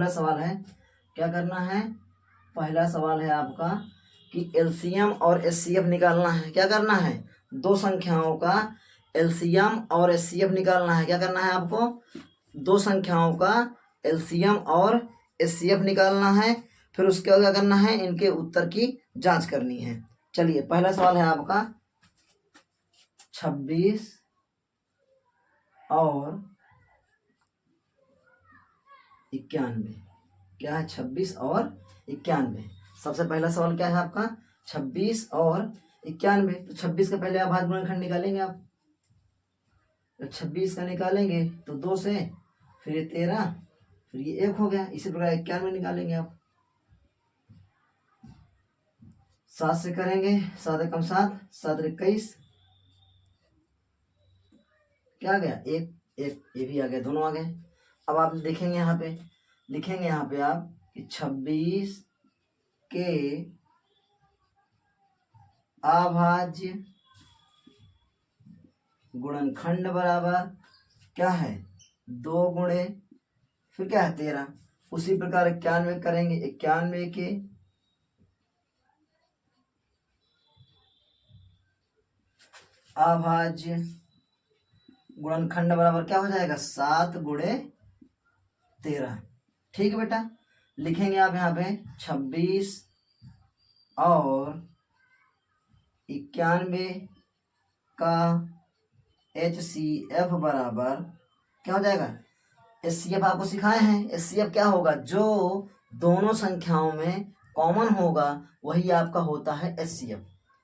पहला सवाल है, क्या करना है? पहला सवाल है आपका कि एलसीएम और एचसीएफ निकालना है। क्या करना है? दो संख्याओं का एलसीएम और एचसीएफ निकालना है। क्या करना है आपको? दो संख्याओं का एलसीएम और एचसीएफ निकालना है। फिर उसके बाद क्या करना है? इनके उत्तर की जांच करनी है। चलिए, पहला सवाल है आपका 26 और 91। क्या है? 26 और 91। सबसे पहला सवाल क्या है आपका? 26 और 91। तो 26 का पहले अभाज्य गुणनखंड निकालेंगे आप। तो 26 का निकालेंगे तो 2 से, फिर ये 13, फिर ये 1 हो गया। इसी प्रकार 91 निकालेंगे आप। 7 से करेंगे, 7 एकम 7, 7 21, क्या आ गया? 1 1, ये भी आ गया, दोनों आ गए। अब आप देखेंगे यहाँ पे, लिखेंगे यहाँ पे आप कि 26 के अभाज्य गुणनखंड बराबर क्या है? 2 गुणे, फिर क्या है? 13। उसी प्रकार 91 करेंगे, 91 के अभाज्य गुणनखंड बराबर क्या हो जाएगा? 7 गुणे 13। ठीक है बेटा, लिखेंगे आप यहाँ पे 26 और 91 का HCF बराबर क्या हो जाएगा? HCF आपको सिखाए हैं। HCF क्या होगा? जो दोनों संख्याओं में कॉमन होगा वही आपका होता है HCF।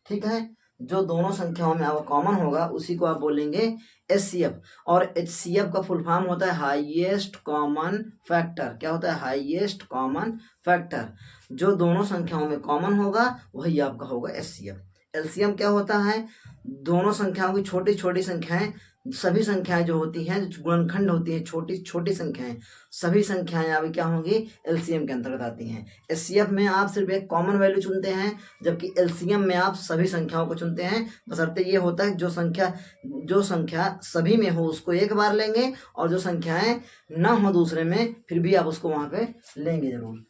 ठीक है, जो दोनों संख्याओं में आपका कॉमन होगा उसी को आप बोलेंगे HCF। और HCF का फुल फॉर्म होता है हाईएस्ट कॉमन फैक्टर। क्या होता है? Highest common factor. जो दोनों संख्याओं में कॉमन होगा वही आपका होगा HCF। एलसीएम क्या होता है? दोनों संख्याओं की छोटी छोटी संख्याएं, सभी संख्याएं जो होती हैं, जो गुणनखंड होती हैं, छोटी छोटी संख्याएं, सभी संख्याएं अभी क्या होंगी? एलसीएम के अंतर्गत आती हैं। एचसीएफ में आप सिर्फ एक कॉमन वैल्यू चुनते हैं, जबकि एलसीएम में आप सभी संख्याओं को चुनते हैं। बशर्ते ये होता है जो संख्या सभी में हो उसको एक बार लेंगे, और जो संख्याएं ना हो दूसरे में फिर भी आप उसको वहां पे लेंगे जरूर।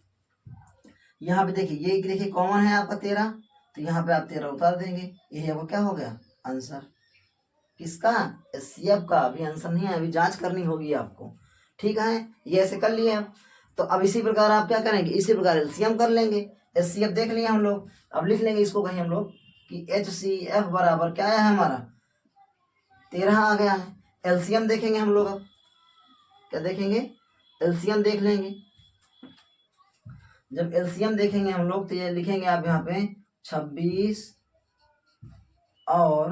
यहाँ पे देखिए, ये देखिए कॉमन है आपका 13, तो यहाँ पे आप 13 उतार देंगे। यही आपको क्या हो गया? आंसर। किसका? एचसीएफ का। अभी आंसर नहीं है, अभी जांच करनी होगी आपको। ठीक है, ये ऐसे कर लिए हम। तो अब इसी प्रकार आप क्या करेंगे? इसी प्रकार एलसीएम कर लेंगे। एचसीएफ देख लिया हम लोग, अब लिख लेंगे इसको कहीं हम लोग कि HCF बराबर क्या आया है हमारा? 13 आ गया है। एलसीएम देखेंगे हम लोग। अब क्या देखेंगे? एलसीएम देख लेंगे। जब एलसीएम देखेंगे हम लोग तो ये लिखेंगे आप यहाँ पे 26 और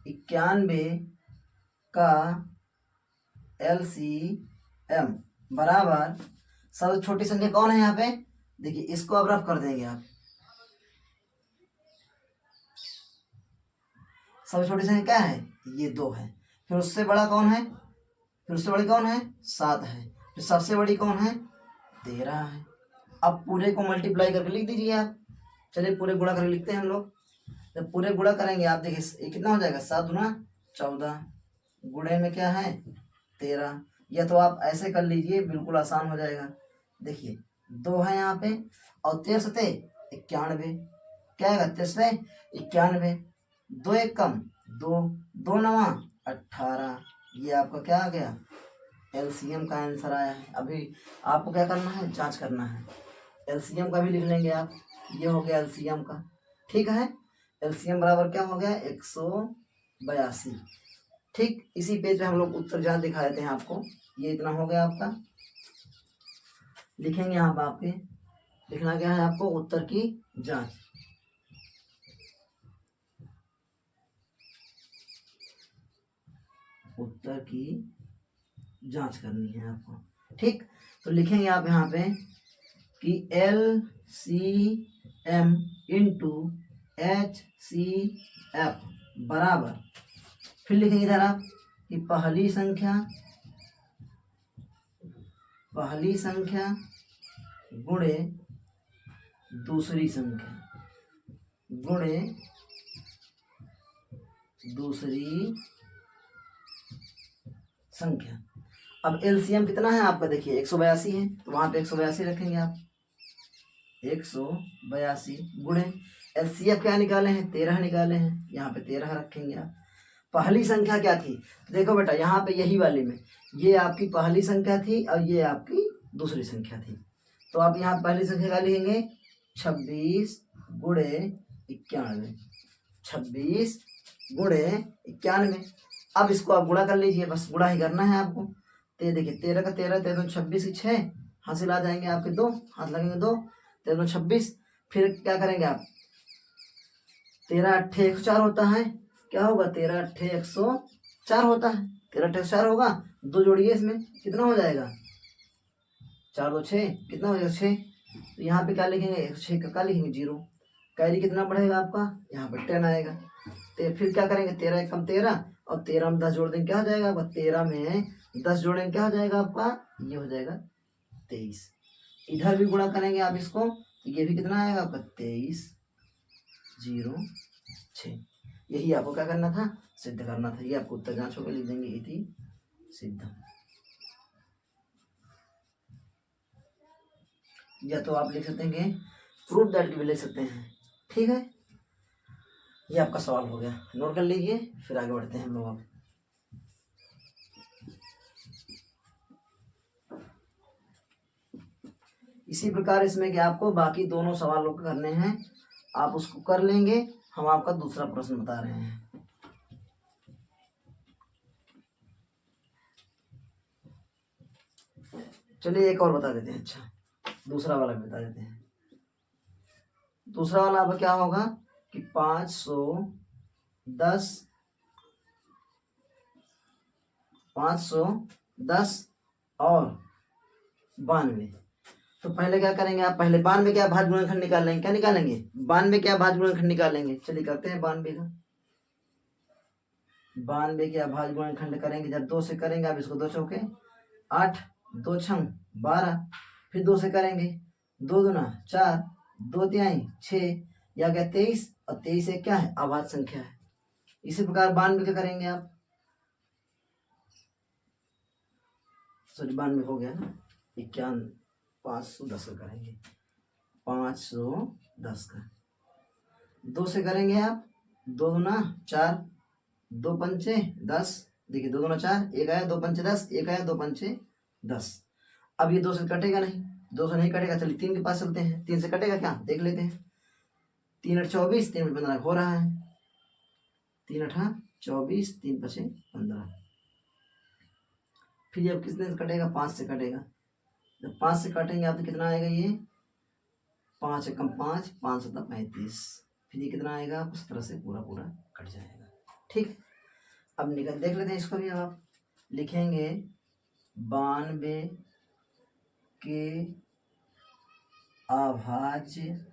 91 का LCM बराबर, सबसे छोटी संख्या कौन है यहाँ पे? देखिए, इसको अब रफ कर देंगे आप। सबसे छोटी संख्या क्या है? ये 2 है। फिर उससे बड़ा कौन है? फिर उससे बड़ी कौन है? 7 है। फिर सबसे बड़ी कौन है? 13 है। अब पूरे को मल्टीप्लाई करके लिख दीजिए आप। चलिए, पूरे गुणा करके लिखते हैं हम लोग। जब पूरे गुणा करेंगे आप देखिए, ये कितना हो जाएगा? 7 दूना 14, गुणे में क्या है? 13। या तो आप ऐसे कर लीजिए, बिल्कुल आसान हो जाएगा। देखिए, 2 है यहाँ पे, और 13 सते 91, क्या आएगा? 13 से 91, 2 एक कम 2, 2 नवा 18। ये आपका क्या आ गया? एलसीएम का आंसर आया है। अभी आपको क्या करना है? जांच करना है। एलसीएम का भी लिख लेंगे आप। ये हो गया एलसीएम का। ठीक है, एलसीएम बराबर क्या हो गया? 182। ठीक, इसी पेज पे हम लोग उत्तर जांच दिखा देते हैं आपको। ये इतना हो गया आपका। लिखेंगे यहाँ पे आपके, लिखना क्या है आपको? उत्तर की जांच। उत्तर की जांच करनी है आपको। ठीक, तो लिखेंगे आप यहाँ पे कि LCM इंटू HCF बराबर, फिर लिखेंगे इधर आप कि पहली संख्या गुणे दूसरी संख्या गुणे दूसरी संख्या। अब एलसीएम कितना है आपका, देखिए 182 है, तो वहाँ पे 182 रखेंगे आप, 182 गुणे एलसीएम क्या निकाले हैं, 13 निकाले हैं, यहाँ पे 13 रखेंगे आप। पहली संख्या क्या थी, देखो बेटा यहाँ पे यही वाली में ये आपकी पहली संख्या थी और ये आपकी दूसरी संख्या थी, तो आप यहाँ पहली संख्या क्या लिखेंगे, 26 गुणे 91, 26 गुणे 91। अब इसको आप गुणा कर लीजिए, बस गुणा ही करना है आपको। तो देखिए 13 का 13, 13 26 की 6 हासिल आ जाएंगे आपके, 2 हाथ लगेंगे 2, 13 26। फिर क्या करेंगे आप, 13 अट्ठे 104 होता है, क्या होगा 13 अट्ठे 104 होता है, 13 अट्ठे 104 होगा, 2 जोड़िए इसमें कितना हो जाएगा, 4 2 6, कितना हो जाएगा 6। तो यहाँ पे क्या लिखेंगे, 6 का क्या लिखेंगे 0, कैरी कितना बढ़ेगा आपका, यहाँ पे 10 आएगा। तो फिर क्या करेंगे, 13 एकम 13 और 13 में 10 जोड़ देंगे, क्या हो जाएगा आपका, 13 में 10 जोड़ेंगे क्या हो जाएगा आपका, ये हो जाएगा 23। इधर भी गुणा करेंगे आप इसको, तो ये भी कितना आएगा आपका 23 0 6। यही आपको क्या करना था, सिद्ध करना था। ये आपको उत्तर जांच होकर लिख देंगे, इति सिद्धम। या तो आप लिख सकते हैं प्रूफ दैट भी लिख सकते हैं, ठीक है। ये आपका सवाल हो गया, नोट कर लीजिए, फिर आगे बढ़ते हैं हम लोग। अब इसी प्रकार इसमें कि आपको बाकी दोनों सवालों को करने हैं, आप उसको कर लेंगे। हम आपका दूसरा प्रश्न बता रहे हैं। चलिए एक और बता देते हैं, अच्छा दूसरा वाला भी बता देते हैं। दूसरा वाला अब क्या होगा कि 510 और 92। तो पहले क्या करेंगे आप, पहले 92 क्या भाज्य गुणनखंड निकालेंगे, क्या निकालेंगे 92 क्या भाज्य गुणनखंड निकालेंगे। चलिए करते हैं 92 का, 92 क्या भाज्य गुणनखंड करेंगे, जब 2 से करेंगे आप इसको, 2 चौके 8, 2 छंग 12, फिर 2 से करेंगे, 2 दूना 4, 2 तिहाई 6, या क्या 23, और 23 एक क्या है अभाज्य संख्या है। इसी प्रकार 92 का करेंगे आप, सॉरी 92 हो गया ना, 51 510 का करेंगे, 510 का 2 से करेंगे आप, 2 दूना 4, 2 पंचे 10, देखिए 2 दूना 4, 1 आया 2 पंचे 10, 1 आया 2 पंचे 10। अब ये 2 से कटेगा नहीं, 2 से नहीं कटेगा, चलिए 3 के पास चलते हैं, 3 से कटेगा क्या देख लेते हैं। 3 8 24, 3 15 हो रहा है, 3 8 24, 3 5 15। फिर अब कितने से कटेगा, 5 से कटेगा, जब 5 से काटेंगे आप तो कितना आएगा, ये 5 एकम 5, 5 7 35, फिर ये कितना आएगा, उस तरह से पूरा पूरा कट जाएगा, ठीक। अब निकल देख लेते हैं इसको भी। अब आप लिखेंगे 92 के अभाज्य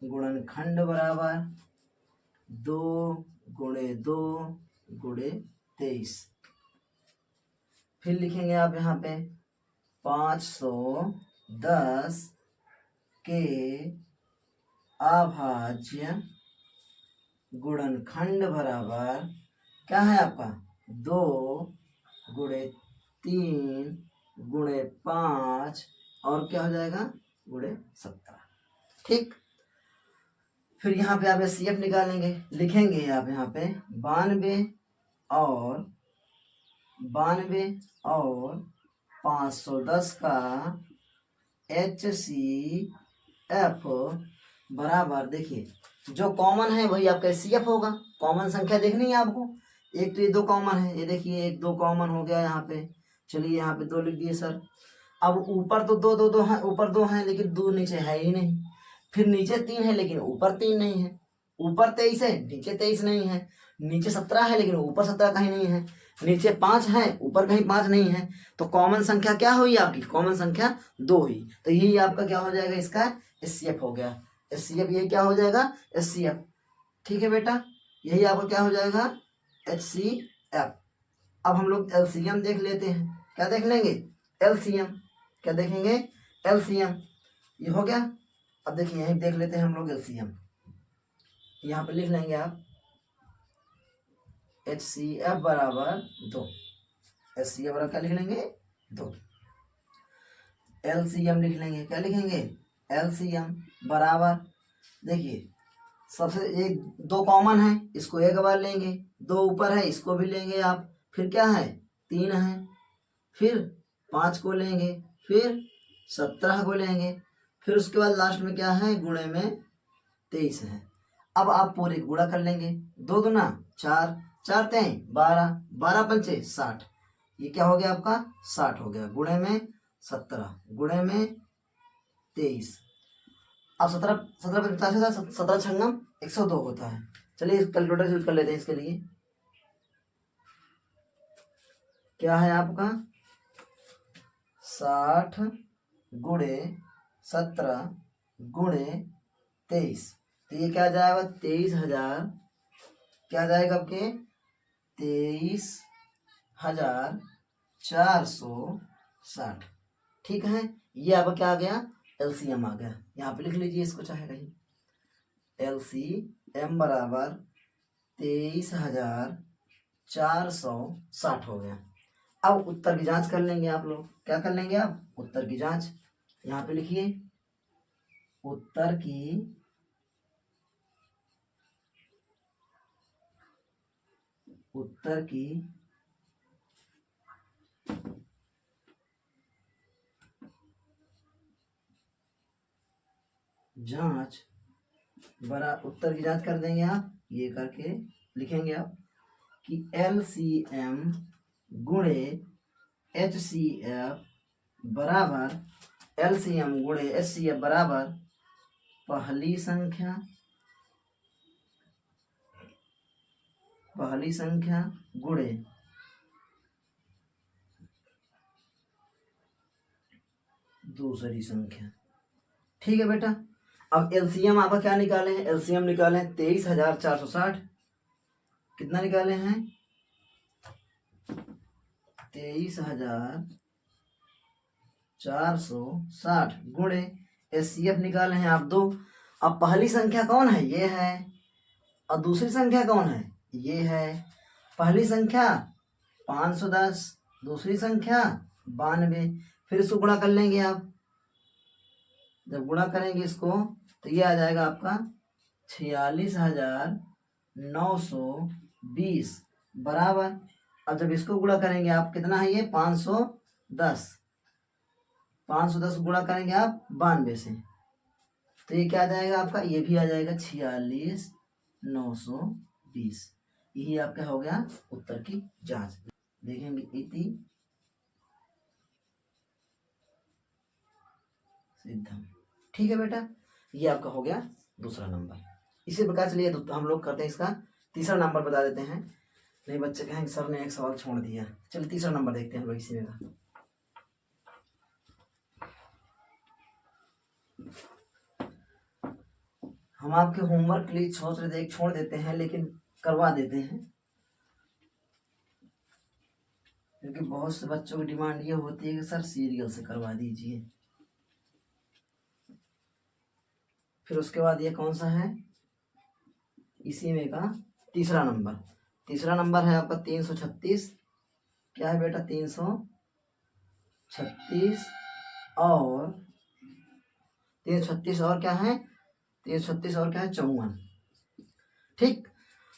गुणनखंड बराबर 2 गुणे 2 गुणे 23। फिर लिखेंगे आप यहाँ पे 510 के अभाज्य गुणनखंड बराबर क्या है आपका, 2 गुणे 3 गुणे 5 और क्या हो जाएगा गुणे 17, ठीक। फिर यहाँ पे आप एचसीएफ निकालेंगे, लिखेंगे आप यहाँ पे 92 और 510 का HCF बराबर, देखिए जो कॉमन है वही आपका HCF होगा। कॉमन संख्या देखनी है आपको, एक तो ये 2 कॉमन है, ये देखिए 1 2 कॉमन हो गया यहाँ पे, चलिए यहाँ पे 2 लिख दिए सर। अब ऊपर तो 2 2 2 है, ऊपर 2 है लेकिन 2 नीचे है ही नहीं, फिर नीचे 3 है लेकिन ऊपर 3 नहीं है, ऊपर 23 है नीचे 23 नहीं है, नीचे 17 है लेकिन ऊपर 17 कहीं नहीं है, नीचे 5 है ऊपर कहीं 5 नहीं है। तो कॉमन संख्या क्या हुई आपकी, कॉमन संख्या 2 हुई, तो यही आपका क्या हो जाएगा, इसका HCF हो गया। HCF ये क्या हो जाएगा HCF, ठीक है बेटा, यही आपका क्या हो जाएगा HCF। अब हम लोग LCM देख लेते हैं, क्या देख लेंगे LCM, क्या देखेंगे LCM, ये हो गया। अब देखिए यहीं देख लेते हैं हम लोग LCM, यहाँ पे लिख लेंगे आप HCF बराबर 2। HCF बराबर क्या लिख लेंगे 2। LCM लिख लेंगे, क्या लिखेंगे LCM बराबर, देखिए सबसे एक 2 कॉमन है, इसको एक बार लेंगे, 2 ऊपर है इसको भी लेंगे आप, फिर क्या है 3 है, फिर 5 को लेंगे, फिर 17 को लेंगे, फिर उसके बाद लास्ट में क्या है गुणे में 23 है। अब आप पूरे गुणा कर लेंगे, 2 दूना 4, 4 तें 12, 12 पंचे 60, ये क्या हो गया आपका 60 हो गया, गुणे में 17 गुणे में 23। अब 17 17 50 था, 17 छंगम 102 होता है। चलिए कैलकुलेटर यूज कर लेते हैं इसके लिए। क्या है आपका 60 गुणे 17 गुणे 23, तो ये क्या जाएगा 23,000, क्या जाएगा आपके 23,460। ठीक है, ये आपका क्या आ गया LCM आ गया, यहाँ पे लिख लीजिए इसको चाहे कहीं। LCM बराबर 23,460 हो गया। अब उत्तर की जांच कर लेंगे आप लोग, क्या कर लेंगे आप उत्तर की जांच, यहाँ पे लिखिए उत्तर की जांच उत्तर की जांच कर देंगे आप, ये करके लिखेंगे आप कि LCM गुणे HCF बराबर, LCM गुणे HCF बराबर पहली संख्या गुणे दूसरी संख्या। ठीक है बेटा, अब LCM आपका क्या निकाले हैं, LCM निकाले हैं 23,460, कितना निकाले हैं 23,460 गुणे HCF निकाले हैं आप 2। अब पहली संख्या कौन है ये है, और दूसरी संख्या कौन है ये है। पहली संख्या 510, दूसरी संख्या 92, फिर इसको गुणा कर लेंगे आप, जब गुणा करेंगे इसको तो ये आ जाएगा आपका 46,920 बराबर। अब जब इसको गुणा करेंगे आप कितना है ये 510, 510 गुणा करेंगे आप 92 से, तो ये क्या आ जाएगा आपका, ये भी आ जाएगा 46,920। यही आपका हो गया उत्तर की जांच। देखेंगे इति सिद्धम। ठीक है बेटा, ये आपका हो गया दूसरा नंबर। इसी प्रकार चलिए हम लोग करते हैं इसका तीसरा नंबर बता देते हैं, नहीं बच्चे कहेंगे सर ने एक सवाल छोड़ दिया। चलिए तीसरा नंबर देखते हैं हम लोग इसी में का। हम आपके होमवर्क के लिए सोच रहे थे एक छोड़ देते हैं, लेकिन करवा देते हैं, क्योंकि बहुत से बच्चों की डिमांड ये होती है कि सर सीरियल से करवा दीजिए। फिर उसके बाद ये कौन सा है, इसी में का तीसरा नंबर। तीसरा नंबर है आपका 336। क्या है बेटा 336 और 336 और क्या है 336 और क्या है 54। ठीक,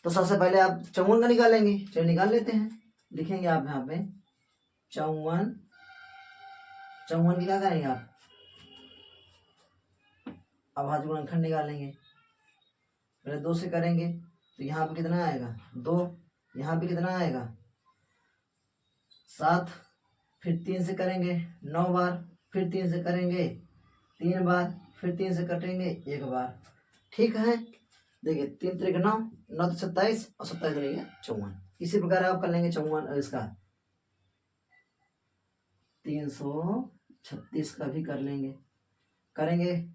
तो सबसे पहले आप 54 का निकालेंगे, चलिए निकाल लेते हैं। लिखेंगे आप यहाँ पे 54, 54 की क्या करेंगे आप अभाज्य गुणनखंड निकालेंगे। पहले 2 से करेंगे तो यहाँ पे कितना आएगा 2, यहाँ पे कितना आएगा 7, फिर 3 से करेंगे 9 बार, फिर 3 से करेंगे 3 बार, फिर 3 से कटेंगे 1 बार। ठीक है, देखिए 3 त्रिक 9, 9 तो 27 और 27 करेंगे 54। इसी प्रकार आप कर लेंगे 54 इसका 336 का भी कर लेंगे। करेंगे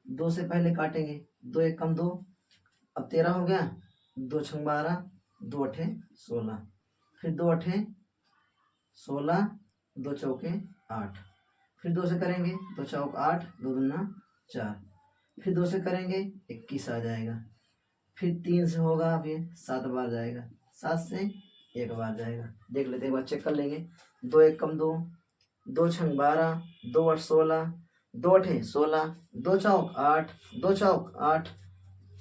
2 से पहले काटेंगे, 2 एक कम 2, अब 13 हो गया, 2 छंग 12, 2 अठे 16, फिर 2 अठे 16, 2 चौके 8, फिर 2 से करेंगे 2 चौक 8, 2 दूना 4, फिर 2 से करेंगे 21 आ जाएगा, फिर 3 से होगा अब ये 7 बार जाएगा 7 से 1 बार जाएगा। देख लेते हैं, एक बार चेक कर लेंगे। 2 1 कम 2, 2 छंग 12, 2 8 16, 2 8 16, 2 चौक 8, 2 चौक 8,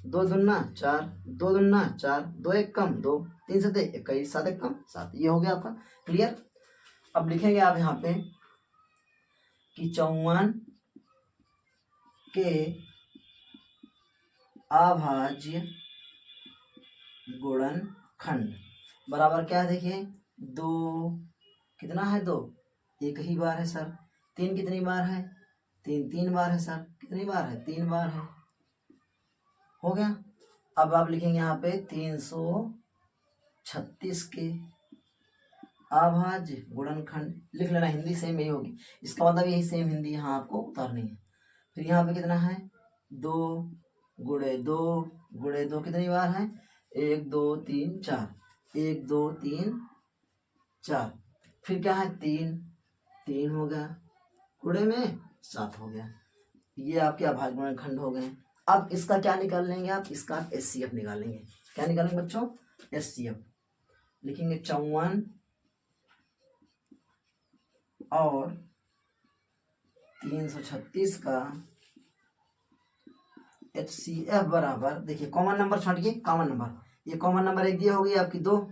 2 दूना 4, 2 दूना 4, 2 1 कम 2, 3 7 21, 7 1 कम 7। ये हो गया आपका क्लियर। अब लिखेंगे आप यहाँ पे कि 54 के अभाज्य गुणनखंड बराबर क्या है, देखिए 2 कितना है, 2 एक ही बार है सर। 3 कितनी बार है, 3 3 बार है सर। कितनी बार है, 3 बार है। हो गया। अब आप लिखेंगे यहाँ पे 336 के अभाज्य गुणनखंड लिख लेना, हिंदी सेम यही होगी, इसका मतलब यही सेम हिंदी यहाँ आपको उतारनी है। फिर यहाँ पे कितना है, 2 गुणे 2 गुणे 2 कितनी बार है, 1 2 3 4, 1 2 3 4। फिर क्या है, 3 3 हो गया, गुणे में 7 हो गया। ये आपके अभाज्य गुणनखंड हो गए। अब इसका क्या निकाल लेंगे आप, इसका आप एचसीएफ निकालेंगे। क्या निकालेंगे बच्चों, एचसीएफ। लिखेंगे 54 और 336 का HCF बराबर, देखिए कॉमन नंबर छाटिए, कॉमन नंबर, ये कॉमन नंबर एक दिया होगी आपकी 2,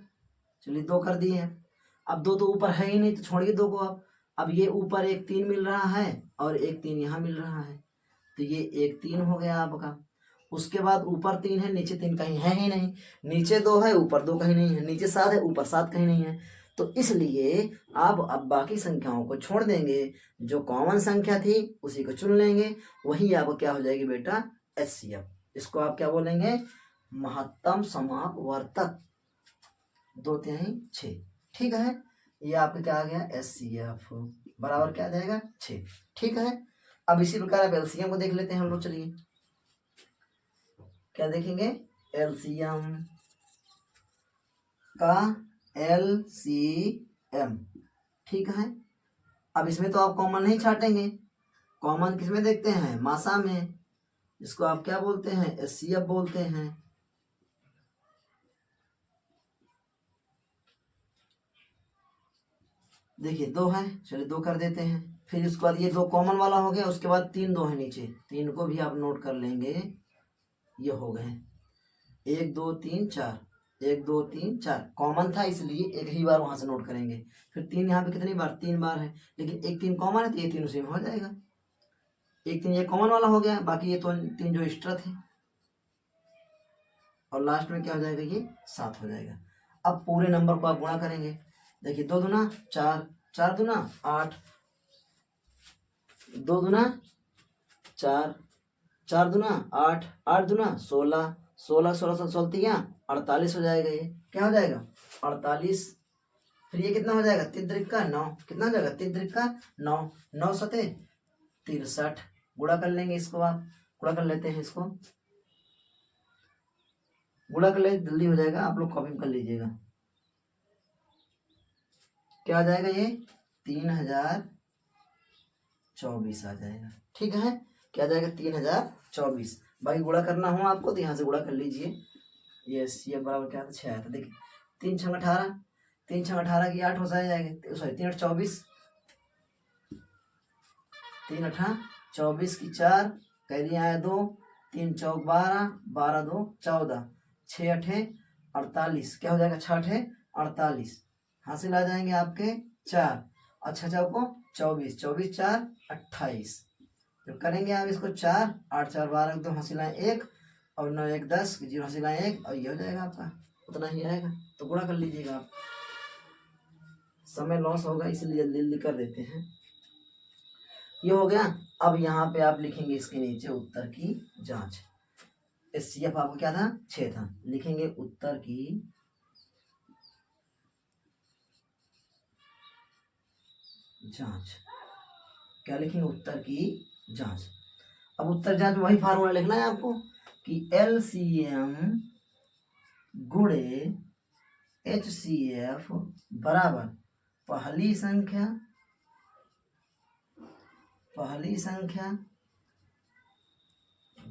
चलिए 2 कर दिए हैं। अब 2 तो ऊपर है ही नहीं, तो छोड़िए 2 को आप। अब ये ऊपर एक 3 मिल रहा है और एक 3 यहाँ मिल रहा है, तो ये एक 3 हो गया आपका। उसके बाद ऊपर 3 है, नीचे 3 कहीं है ही नहीं। नीचे 2 है, ऊपर 2 कहीं नहीं है। नीचे 7 है, ऊपर 7 कहीं नहीं है। तो इसलिए आप अब बाकी संख्याओं को छोड़ देंगे, जो कॉमन संख्या थी उसी को चुन लेंगे, वही आपको क्या हो जाएगी बेटा, एचसीएफ। इसको आप क्या बोलेंगे, महत्तम समापवर्तक 2/6। ठीक है, ये आपका क्या आ गया, एचसीएफ बराबर क्या आ जाएगा, 6। ठीक है। अब इसी प्रकार आप एलसीएम को देख लेते हैं हम लोग। चलिए क्या देखेंगे, एलसीएम का एलसीएम। ठीक है। अब इसमें तो आप कॉमन नहीं छाटेंगे, कॉमन किसमें देखते हैं, मासा में, इसको आप क्या बोलते हैं, एचसीएफ बोलते हैं। देखिए 2 है, चलिए 2 कर देते हैं। फिर उसके बाद ये 2 कॉमन वाला हो गया, उसके बाद 3 2 है नीचे, 3 को भी आप नोट कर लेंगे। ये हो गए 1 2 3 4, 1 2 3 4 कॉमन था इसलिए एक ही बार वहां से नोट करेंगे। फिर 3 यहाँ पे कितनी बार, 3 बार है, लेकिन एक 3 कॉमन है तो ये 3 उसी में हो जाएगा। एक 3 ये कॉमन वाला हो गया, बाकी ये तो 3 जो एक्स्ट्रा थे, और लास्ट में क्या हो जाएगा, ये 7 हो जाएगा। अब पूरे नंबर को आप गुणा करेंगे। देखिए 2 दूना 4, 4 दूना 8, 2 दूना 4, 4 दूना 8, 8 दूना 16, 16 16 16 48 हो जाएगा। ये क्या हो जाएगा, 48। फिर ये कितना हो जाएगा, 3 त्रिक का 9, कितना हो जाएगा, 3 त्रिक का 9, 9 सते 63। गुणा कर लेंगे इसको, आप गुणा कर लेते हैं, इसको गुणा कर ले, जल्दी हो जाएगा, आप लोग कॉपी कर लीजिएगा। क्या आ जाएगा, ये 3024 आ जाएगा। ठीक है, क्या आ जाएगा, 3024। बाकी गुणा करना हो आपको तो यहाँ से गुणा कर लीजिए। ये सी बराबर क्या था, 6 आया था। देखिए 3 6 18, 3 6 18 की 8 हो जाएगा, सॉरी 3 8 24, 3 8 24 की 4 कैरी आया 2, 3 चौक 12, 12 2 14, 6 8 48, क्या हो जाएगा, 6 8 48, हासिल आ जाएंगे आपके 4, अच्छा 4 को 24, 24 4 28। जब करेंगे आप इसको 4 8 4 12 2 हासिल आए 1, और 9 1 10 0 हासिल आए 1, और ये हो जाएगा आपका, उतना ही आएगा। तो गुणा कर लीजिएगा आप, समय लॉस होगा इसलिए जल्दी जल्दी कर देते हैं। ये हो गया। अब यहाँ पे आप लिखेंगे इसके नीचे उत्तर की जांच। एचसीएफ आपको क्या था, 6 था, लिखेंगे उत्तर की जांच। क्या लिखेंगे, उत्तर की जांच। अब उत्तर जांच में वही फार्मूला लिखना है आपको कि एलसीएम गुणे एचसीएफ बराबर पहली संख्या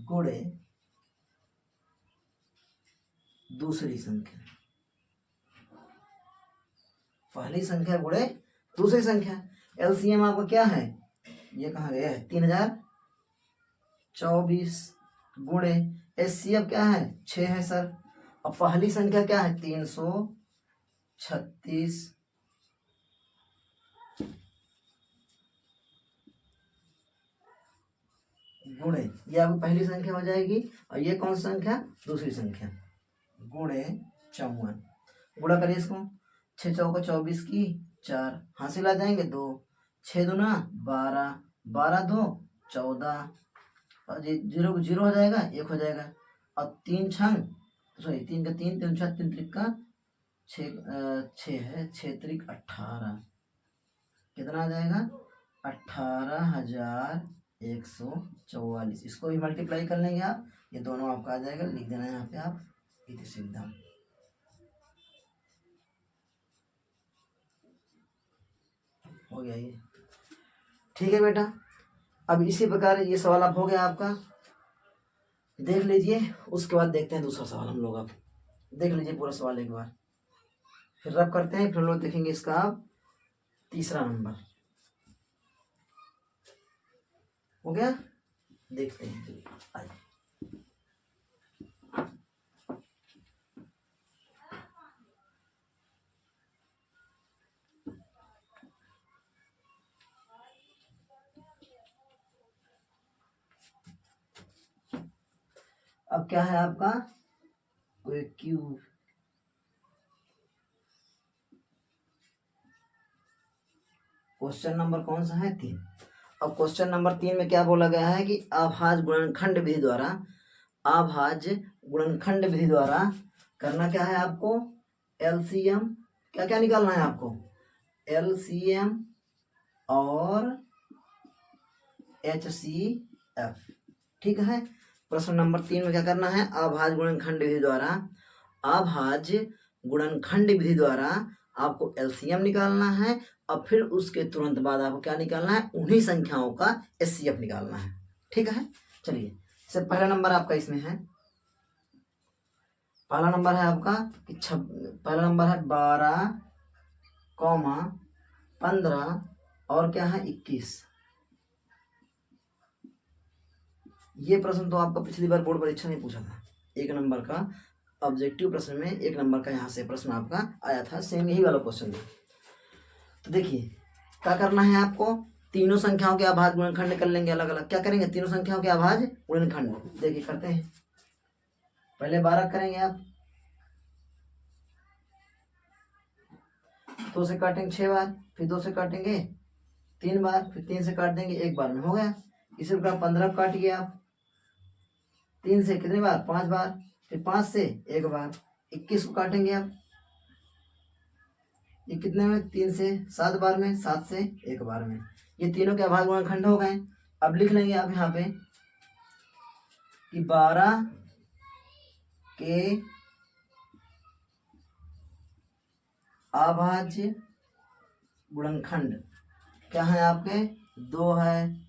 गुणे दूसरी संख्या। पहली संख्या गुणे दूसरी संख्या। एलसीएम आपका क्या है, ये कहाँ गया है, 3024 गुणे एचसीएफ क्या है 6 है सर। अब पहली संख्या क्या है 336 गुणे, ये आपकी पहली संख्या हो जाएगी। और ये कौन सी संख्या, दूसरी संख्या, गुणे 54। गुणा करिए इसको, 6 चौका 24 की 4, हासिल आ जाएंगे 2, 6 दूना 12, 12 2 14, और जीरो जीरो हो जाएगा, 1 हो जाएगा। और 3 छंग सॉरी 3 का 3, 3 छः 3 त्रिक का 6 है, 6 त्रिक 18, कितना आ जाएगा 18,144। इसको भी मल्टीप्लाई कर लेंगे आप, ये दोनों आपका आ जाएगा, लिख देना है यहाँ पे आप इति सुविधा। हो गया ये, ठीक है बेटा। अब इसी प्रकार ये सवाल आप हो गया आपका, देख लीजिए। उसके बाद देखते हैं दूसरा सवाल हम लोग। अब देख लीजिए पूरा सवाल एक बार, फिर रब करते हैं, फिर हम लोग देखेंगे इसका अब तीसरा नंबर। हो गया, देखते हैं आइए। अब क्या है आपका, कोई क्यूब, क्वेश्चन नंबर कौन सा है 3। अब क्वेश्चन नंबर 3 में क्या बोला गया है कि अभाज्य गुणनखंड विधि द्वारा, अभाज्य गुणनखंड विधि द्वारा करना क्या है आपको, एलसीएम क्या क्या निकालना है आपको, एलसीएम और एचसीएफ, ठीक है। प्रश्न नंबर 3 में क्या करना है, अभाज्य गुणनखंड विधि द्वारा, अभाज्य गुणनखंड विधि द्वारा आपको एलसीएम निकालना है, और फिर उसके तुरंत बाद आपको क्या निकालना है, उन्हीं संख्याओं का एचसीएफ निकालना है, ठीक है। चलिए, से पहला नंबर आपका इसमें है, पहला नंबर है आपका कि पहला नंबर है 12, 15 और क्या है 21। ये प्रश्न तो आपका पिछली बार बोर्ड परीक्षा में पूछा था, 1 नंबर का ऑब्जेक्टिव प्रश्न में 1 नंबर का यहाँ से प्रश्न आपका आया था, सेम यही वाला क्वेश्चन था। तो देखिए क्या करना है आपको, तीनों संख्याओं के अभाज्य गुणनखंड कर लेंगे अलग अलग। क्या करेंगे, तीनों संख्याओं के अभाज्य गुणनखंड, देखिए करते हैं। पहले 12 करेंगे आप, 2 से काटेंगे 6 बार, फिर 2 से काटेंगे 3 बार, फिर 3 से काट देंगे 1 बार में, हो गया। इसी प्रकार 15 काटिए आप, 3 से कितने बार 5 बार, फिर 5 से 1 बार। 21 को काटेंगे आप, ये कितने में 3 से 7 बार में, 7 से 1 बार में। ये तीनों के अभाज्य गुणनखंड हो गए। अब लिख लेंगे आप यहाँ पे कि 12 के अभाज्य गुणनखंड क्या है आपके, 2 है,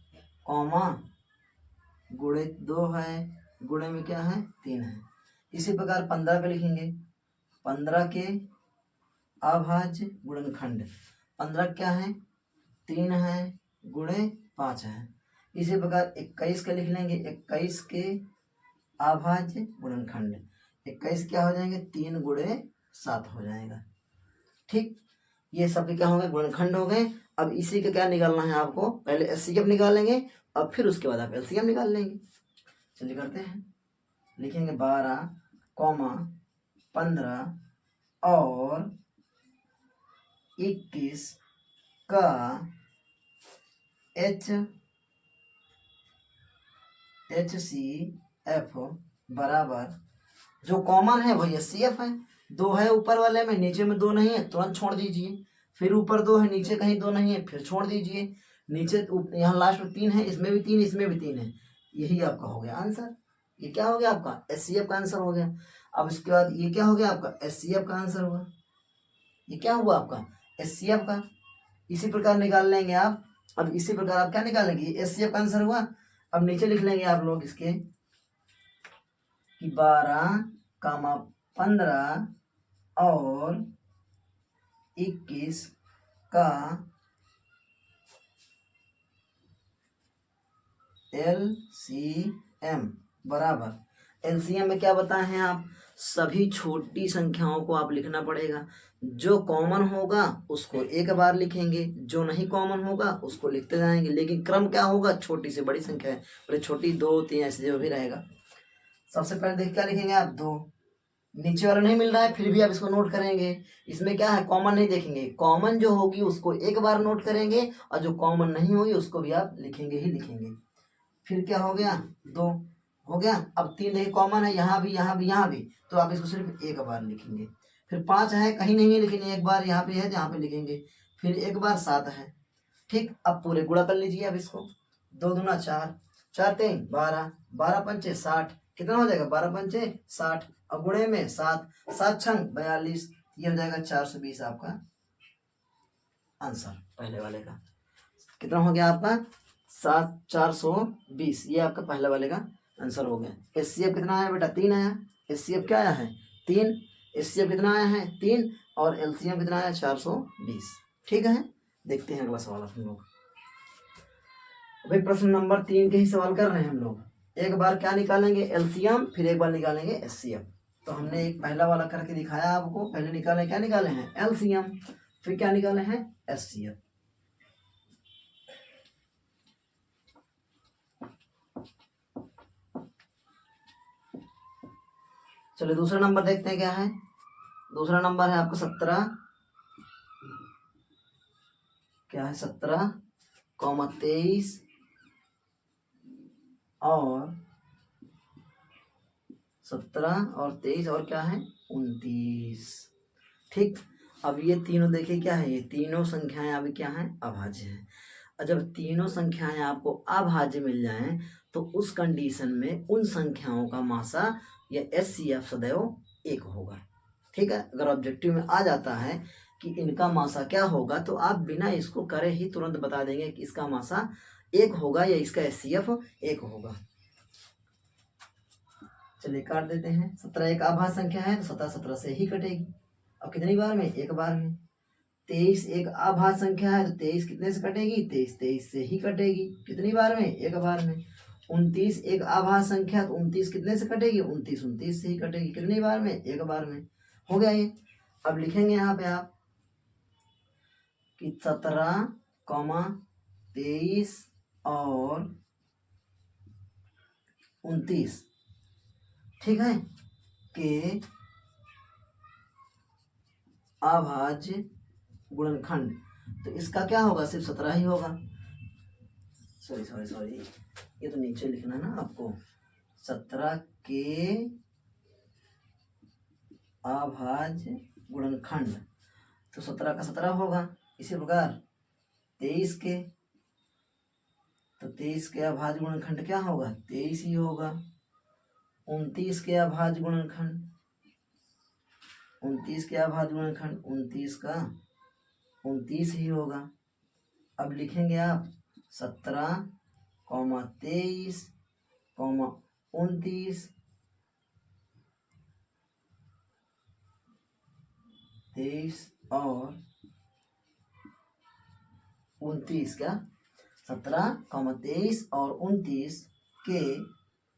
कॉमा गुणित 2 है, गुणे में क्या है 3 है। इसी प्रकार 15 पे लिखेंगे, 15 के अभाज्य गुणनखंड, 15 क्या है 3 है, गुणे 5 है। इसी प्रकार 21 का लिख लेंगे, 21 के अभाज्य गुणनखंड, 21 क्या हो जाएंगे 3 गुणे 7 हो जाएगा, ठीक। ये सब क्या हो गए, गुणनखंड हो गए। अब इसी का क्या निकालना है आपको, पहले एचसीएफ निकालेंगे और फिर उसके बाद आप एलसीएम निकाल लेंगे। चलिए करते हैं, लिखेंगे 12, 15 और 21 का HCF बराबर, जो कॉमन है वही HCF है। 2 है ऊपर वाले में, नीचे में 2 नहीं है, तुरंत छोड़ दीजिए। फिर ऊपर 2 है, नीचे कहीं 2 नहीं है, फिर छोड़ दीजिए। नीचे यहाँ लास्ट में 3 है, इसमें भी 3, इसमें भी 3 है। यही आपका हो गया आंसर। ये क्या हो गया आपका HCF का आंसर हो गया। अब इसके बाद ये क्या हो गया आपका HCF का आंसर हुआ। ये क्या हुआ आपका HCF का। इसी प्रकार निकाल लेंगे आप। अब इसी प्रकार आप क्या निकालेंगे, HCF का आंसर हुआ। अब नीचे लिख लेंगे आप लोग इसके कि 12, 15 और 21 का LCM बराबर, LCM में क्या बताए हैं आप, सभी छोटी संख्याओं को आप लिखना पड़ेगा। जो कॉमन होगा उसको एक बार लिखेंगे, जो नहीं कॉमन होगा उसको लिखते जाएंगे, लेकिन क्रम क्या होगा, छोटी से बड़ी संख्या है, बड़ी छोटी 2 3 ऐसे जो भी रहेगा। सबसे पहले देख क्या लिखेंगे आप, 2, नीचे वाला नहीं मिल रहा है फिर भी आप इसको नोट करेंगे। इसमें क्या है, कॉमन नहीं देखेंगे, कॉमन जो होगी उसको एक बार नोट करेंगे और जो कॉमन नहीं होगी उसको भी आप लिखेंगे ही लिखेंगे। फिर क्या हो गया, 2 हो गया। अब 3 देखिए कॉमन है, यहाँ भी यहाँ भी यहाँ भी, तो आप इसको सिर्फ एक बार लिखेंगे। फिर 5 है, कहीं नहीं है लेकिन एक बार यहाँ पे है, यहाँ पे लिखेंगे, फिर एक बार 7 है। ठीक, अब पूरे गुणा कर लीजिए अब इसको, 2 दूना 4, 4 3 12, 12 पंचे 60, कितना हो जाएगा, 12 पंचे 60, अब गुणे में 7, 7 छंग 42, ये हो जाएगा 420 आपका आंसर पहले वाले का। कितना हो गया आपका, 420, ये आपका पहले वाले का आंसर हो गया। HCF कितना आया बेटा, 3 आया। HCF क्या आया है, 3। HCF कितना आया है, 3, और LCM कितना आया, 420। ठीक है, देखते हैं अगला सवाल हम लोग। भाई प्रश्न नंबर 3 के ही सवाल कर रहे हैं हम लोग। एक बार क्या निकालेंगे, LCM, फिर एक बार निकालेंगे HCF। तो हमने एक पहला वाला करके दिखाया आपको, पहले निकाले, क्या निकाले हैं, LCM, फिर क्या निकाले हैं, HCF। चलिए दूसरा नंबर देखते हैं क्या है। दूसरा नंबर है आपका 17, क्या है, 17,23 और 17 और 23 और क्या है, 29। ठीक, अब ये तीनों देखिए क्या है, ये तीनों संख्याएं अभी क्या हैं, अभाज्य हैं। और जब तीनों संख्याएं आपको अभाज्य मिल जाएं तो उस कंडीशन में उन संख्याओं का मासा या HCF सदैव 1 होगा। ठीक है, अगर ऑब्जेक्टिव में आ जाता है कि इनका मासा क्या होगा तो आप बिना इसको करे ही तुरंत बता देंगे कि इसका मासा 1 होगा या इसका HCF 1 होगा। चलिए काट देते हैं। 17 एक अभाज्य संख्या है तो 17 17 से ही कटेगी। अब कितनी बार में, एक बार में। 23 एक अभाज्य संख्या है तो 23 कितने से कटेगी, 23 23 से ही कटेगी। कितनी बार में, एक बार में। 29 एक अभाज्य संख्या तो 29 कितने से कटेगी, 29 29 से ही कटेगी। कितनी बार में, एक बार में। हो गया ये। अब लिखेंगे यहाँ पे आप कि 17,23 और 29, ठीक है, के अभाज्य गुणनखंड। तो इसका क्या होगा, सिर्फ 17 ही होगा। सॉरी, ये तो नीचे लिखना है ना आपको। 17 के अभाज्य गुणनखंड, तो 17 का 17 होगा। इसी प्रकार 23 के, तो 23 के अभाज्य गुणनखंड क्या होगा, 23 ही होगा। 29 के अभाज्य गुणनखंड, 29 के अभाज्य गुणनखंड 29 का 29 ही होगा। अब लिखेंगे आप 17,23, 29, 23 और 29 क्या, 17,23 और 29 के,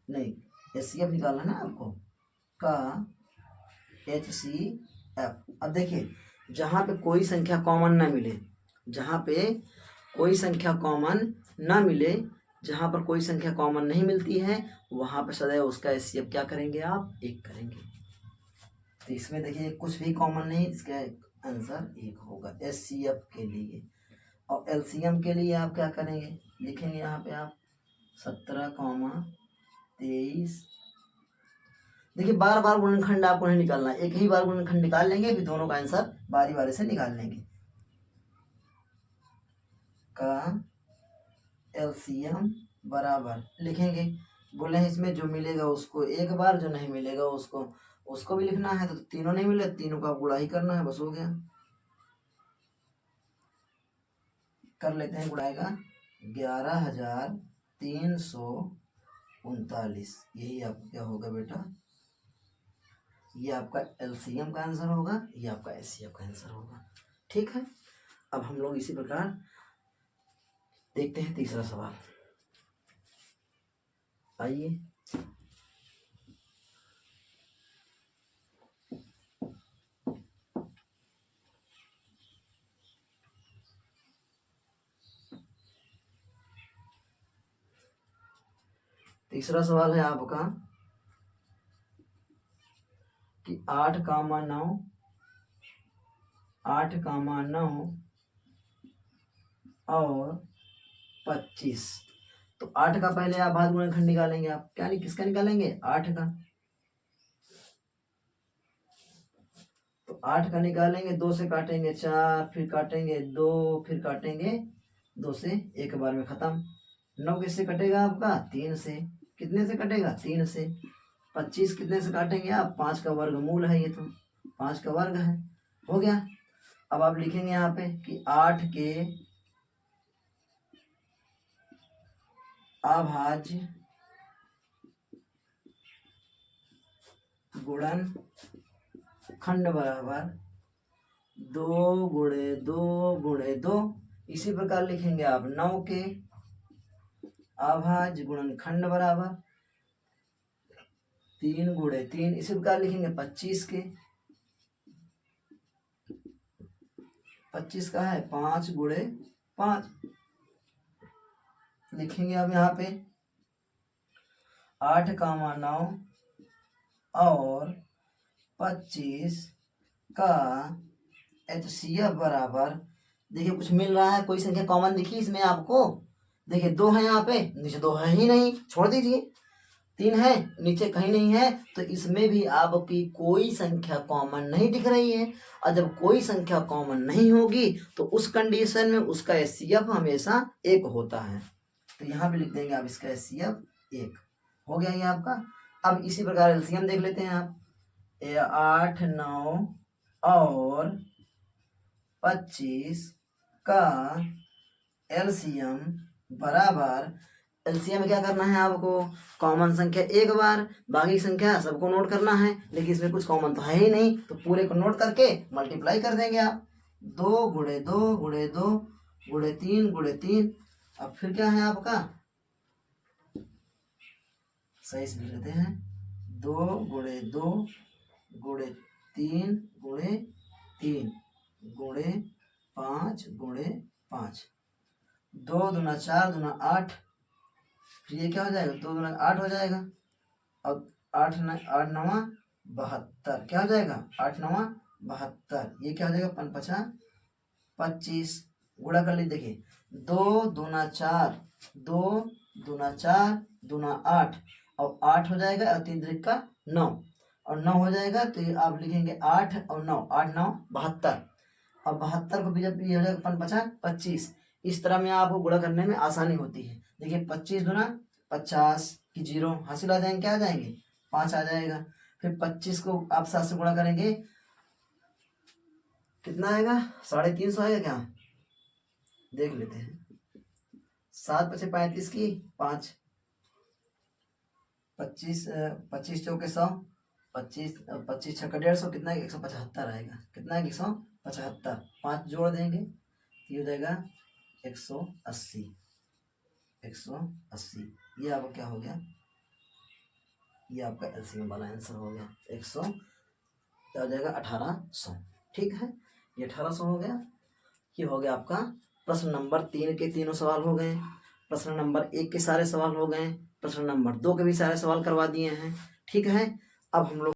नहीं HCF निकालना है ना आपको, का HCF। अब देखिए जहाँ पे कोई संख्या कॉमन ना मिले, जहाँ पे कोई संख्या कॉमन ना मिले, जहाँ पर कोई संख्या कॉमन नहीं मिलती है वहाँ पर सदैव उसका HCF क्या करेंगे आप, 1 करेंगे। तो इसमें देखिए कुछ भी कॉमन नहीं, इसका आंसर 1 होगा HCF के लिए। और LCM के लिए आप क्या करेंगे, लिखेंगे यहाँ पे आप 17,23। देखिए बार बार गुणनखंड आपको नहीं निकालना, एक ही बार गुणनखंड निकाल लेंगे, फिर दोनों का आंसर बारी बारी से निकाल लेंगे। का LCM बराबर लिखेंगे, बोले हैं इसमें जो मिलेगा उसको एक बार, जो नहीं मिलेगा उसको भी लिखना है। तो तीनों नहीं मिले, तीनों का गुणा ही करना है, बस हो गया। कर लेते हैं गुणाएगा 11,339, यही आपका क्या होगा बेटा, ये आपका LCM का आंसर होगा, ये आपका HCF का आंसर होगा। ठीक है। अब हम लोग इसी प्रकार देखते हैं तीसरा सवाल। आइए, तीसरा सवाल है आपका कि 8,9 और 25। तो 8 का पहले आप भाग गुणनखंड निकालेंगे। आप क्या किसका निकालेंगे? 8 का। तो 8 का निकालेंगे, 2 से काटेंगे 4, फिर काटेंगे 2, फिर काटेंगे 2 से, एक बार में खत्म। 9 किससे कटेगा आपका? 3 से। कितने से कटेगा? 3 से। 25 कितने से काटेंगे आप? 5 का वर्गमूल है ये, तो 5 का वर्ग है। हो गया। अब आप लिखेंगे यहाँ पे कि 8 के अभाज्य गुणन खंड बराबर 2 गुणे 2 गुणे 2। इसी प्रकार लिखेंगे आप 9 के अभाज्य गुणन खंड बराबर 3 गुणे 3। इसी प्रकार लिखेंगे 25 के, 25 का है 5 गुणे 5। लिखेंगे अब यहाँ पे 8,9 और 25 का HCF बराबर, देखिए कुछ मिल रहा है, कोई संख्या कॉमन दिखी इसमें आपको? देखिए 2 है यहाँ पे, नीचे 2 है ही नहीं, छोड़ दीजिए। 3 है, नीचे कहीं नहीं है, तो इसमें भी आपकी कोई संख्या कॉमन नहीं दिख रही है। और जब कोई संख्या कॉमन नहीं होगी तो उस कंडीशन में उसका HCF हमेशा 1 होता है। तो यहाँ पे लिख देंगे आप इसका HCF 1। हो गया ये आपका। अब इसी प्रकार एलसीएम देख लेते हैं आप। 8, 9 और 25 का एलसीएम बराबर, एलसीएम में क्या करना है आपको? कॉमन संख्या एक बार, बाकी संख्या सबको नोट करना है, लेकिन इसमें कुछ कॉमन तो है ही नहीं, तो पूरे को नोट करके मल्टीप्लाई कर देंगे आप। 2 गुणे 2 गुणे 2 गुणे 3 गुणे 3। अब फिर क्या है आपका? सही से लिख लेते हैं। 2 गुणे 2 गुणे 3 गुणे 3 गुणे 5 गुणे 5। 2 दूना 4 दूना 8। फिर ये क्या हो जाएगा? 2 दूना 8 हो जाएगा। और 8 9 72। क्या हो जाएगा? 8 9 72। ये क्या हो जाएगा? 5 5 25। गुणा कर लीजिए। देखिए 2 दूना 4, 2 दूना 4 दूना 8, और 8 हो जाएगा, और 3 3 का 9, और 9 हो जाएगा। तो ये आप लिखेंगे 8 और 9, 8 9 72। अब 72 को भी जब ये हो जाएगा 5 5 25। इस तरह में आपको गुणा करने में आसानी होती है। देखिए 25 दूना 50 की 0 हासिल आ जाएंगे, क्या आ जाएंगे? 5 आ जाएगा। फिर 25 को आप 7 से गुणा करेंगे, कितना आएगा? 350 आएगा क्या? देख लेते हैं। 7 5 35 की 5, 25 25 चौके 100, 25 25 छक्का 150, कितना है? 175 आएगा। कितना है? 175। 5 जोड़ देंगे, ये हो जाएगा 180। 180 ये आपका क्या हो गया? ये आपका एलसीएम वाला आंसर हो गया। 100 क्या हो जाएगा? 1800। ठीक है, ये 1800 हो गया। ये हो गया आपका प्रश्न नंबर 3 के तीनों सवाल हो गए। प्रश्न नंबर 1 के सारे सवाल हो गए। प्रश्न नंबर 2 के भी सारे सवाल करवा दिए हैं। ठीक है, अब हम लोग